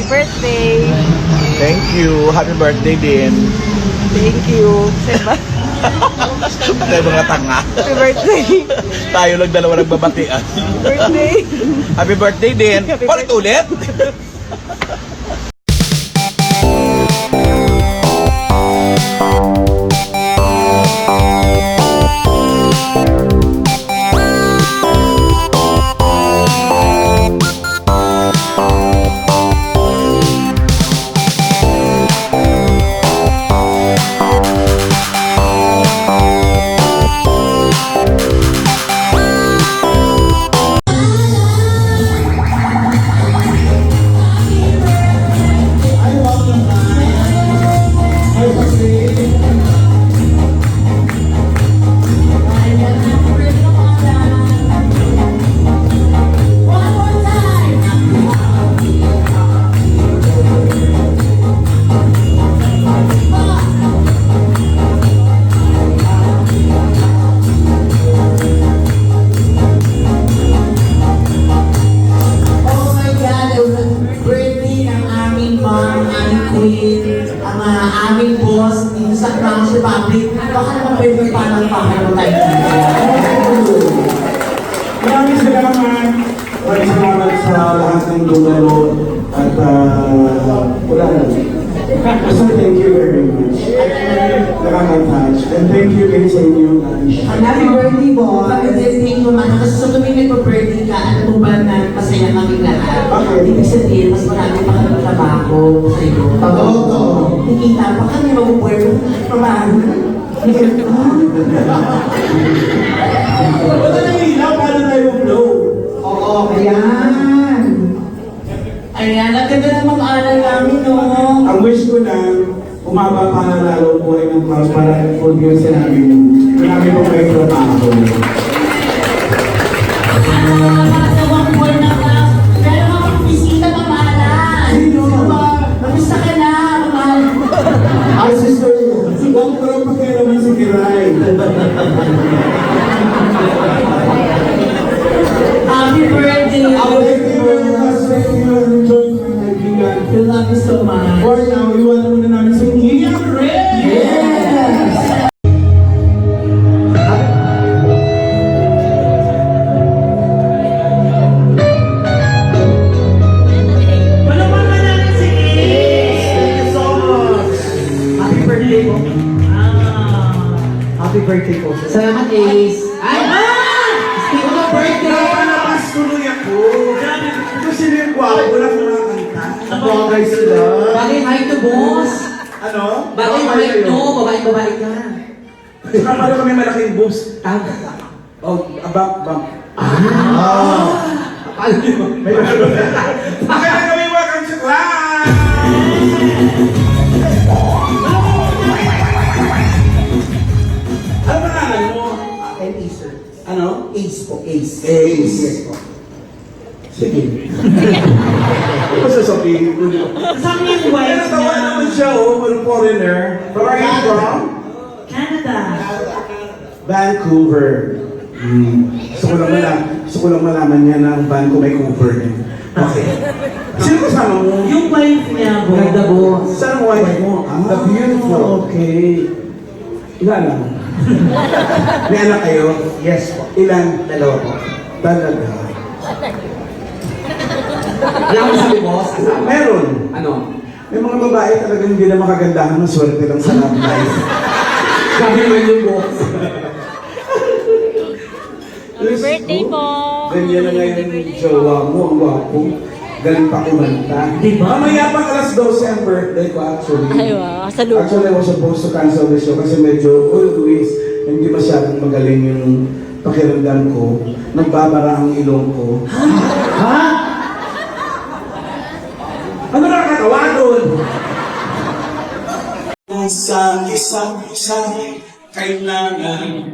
birthday. Thank you. Happy birthday din. Thank you. Seba. Tayo mga tanga. Happy birthday. Tayo lang dalawa nagbabatian. Birthday. Happy birthday din. Happy Ulit-ulit. ang aming boss dito sa Crown Republic. Baka naman pwede pa ng pahalo tayo. Maraming salamat. Maraming salamat sa lahat ng dumalo at wala na. So thank you very much. Nakaka-touch. And thank you din sa inyo. Happy birthday, boss. Happy birthday naman. Kasi sa tuwing nagpa-birthday ka, ano mo ba na masaya kami lahat? Okay. Ibig sabihin, mas marami pa kami trabaho sa iyo. Oo. Nakikita pa kami mag-work trabaho. Wala nang ilaw, paano tayo mag-blow? Oo, ayan. Ayan, ang ganda ng mga aral namin, no? Ang wish ko lang, umaba pa na lalo po ay ng class para fulfill sa namin. Marami po kayo trabaho. Nakakatawang board na class. Pero kapag bisita pa maalan. Sino? Kamusta ka na, mahal? Ay, sister, si Bong Pro pakialaman si Kiray. Happy birthday! Thank you very much. Thank you and enjoy my kaibigan. We love you so much. For now, iwan muna namin si Ian Ray! Yes! Panawagan natin si Ace! Thank you so much! Happy birthday po. Happy birthday po. Salamat, Ace. Ay! Speaking of birthday! Panapas tuloy ako. Ito sila yung gwapo na kumakanta. Bagay sila. Bagay hi to boss. Ano? Bagay hi to. Babae ka. Saka pala kami malaking boobs. Tama. Oh, bump. Akala nyo. Kaya na kami welcome sa class! Ano pangalan mo? Ace, sir. Ano? Ace po. Ace. Ace. Yes po. Sige. Ano ba sasabihin ko? Kasama yung Kaya wife natawa niya. naman siya, mga foreigner. Where are you from? Canada. Vancouver. Gusto ko lang malaman niya na ang van ko may Vancouver din. Okay. Sino kasama mo? Yung wife niya, boss. Ganda, boss. Saan ang wife mo? The beautiful. Okay. Ilan lang? May anak kayo? Yes po. Ilan? Dalawa po. Talaga. Alam mo sabi, boss? Meron. Ano? May mga babae talagang hindi na makagandahan ng swerte lang sa love life. Sabi naman yung boss. Happy birthday po. Ganyan na ngayon yung jowa mo, ang gwapo. Galing pa kumanta. Diba? Mamaya pa alas 12 ang birthday ko actually. Ay, wow. Salud. Actually, I was supposed to cancel the show kasi medyo, Luis, hindi masyadong magaling yung pakiramdam ko. Nagbabara ang ilong ko. Ha? Ano nakakatawa doon? Sa isang kailangan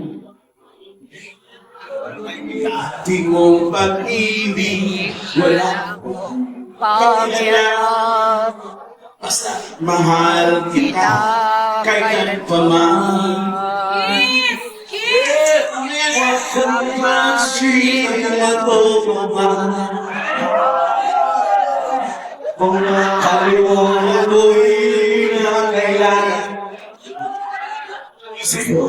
di mong pag-ibig wala Pagkirap. basta mahal kita kailan pa man. Walk on the street and I go for Kung nakalimutan mo'y na kailangan sa'yo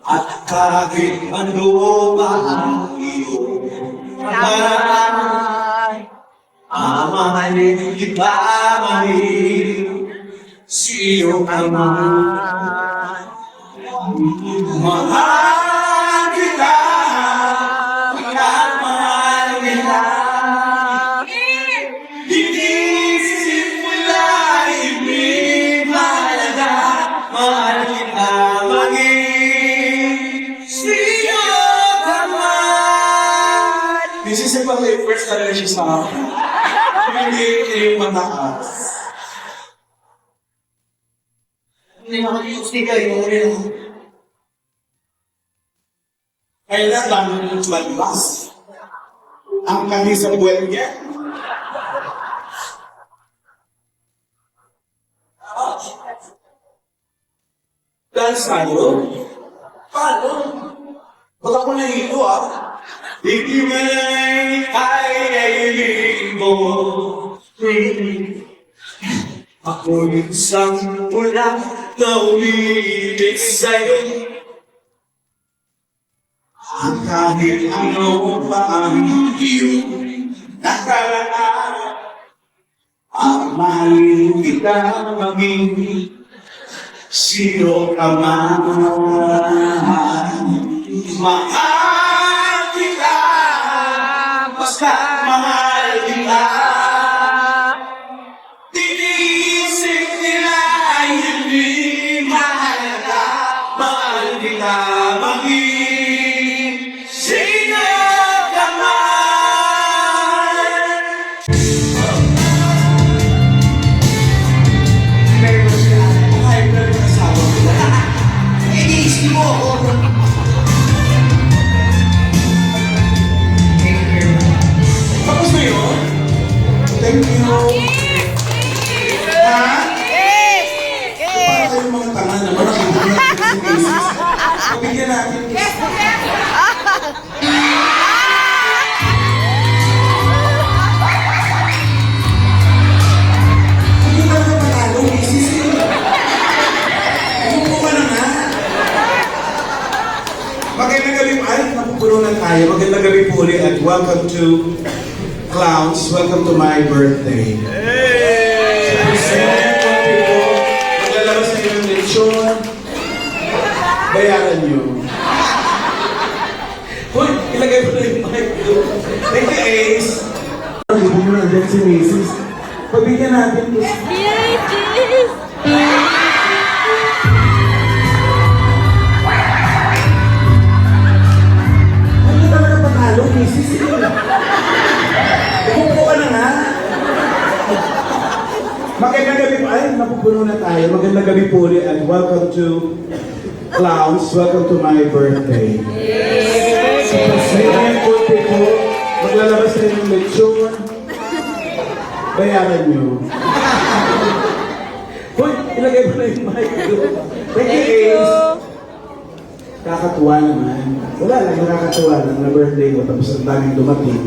at kahit ano pa ang iyong paraan, mamahalin kita mahirap sa'yo naman. Mahal kita, mahal kita. Inisip mo na ibig mahalaga, mahal kita maging sa'yo naman. This is the first talaga siya sa akin. Hindi yung mataas. Hindi makakikusti kayo rin. Kailan lang malabas ang kami sa buwan niya. Dance tayo? Paano? Ba't ako nahito Hindi man ay mo. Ako isang ulang na umiibig sa'yo. At kahit ano pa ang iyong nakaraan, ang mahalin kita maging sino ka man. Mahal kita, basta mahal kita. Tinisip nila ay hindi mahalaga, mahal kita maging sino ka man. Meron siya, kahit na rin asawa ko. Inisip mo ako. Tapos na yun? Thank you. Ha? Para kayong mga tanga naman, nakita natin sa cases. Pabigyan natin. Hindi na naman panalo, cases eh. Umupo ka na nga. Magandang gabi po. Ay, napupuno na tayo. Magandang gabi po ulit at welcome to Clowns. Welcome to my birthday. Maglalabas na yung lechon. Bayaran nyo. Hoy, ilagay mo na yung mic doon. Thank you, Ace. Hindi mo na dyan si Macy's. Pabigyan natin. Yay, cheese! Ano naman ang panalo, Macy's? Umupo ka na nga. Magandang gabi po. Ay, napupuno na tayo. Magandang gabi po ulit and welcome to Clowns. Welcome to my birthday. Ngayon po po, maglalabas na yung lechon. Bayaran nyo. Hoy, ilagay mo na yung mic doon. Thank you, Ace. Kakatuwa naman. Wala lang, nakakatuwa lang na birthday mo tapos ang daming dumating.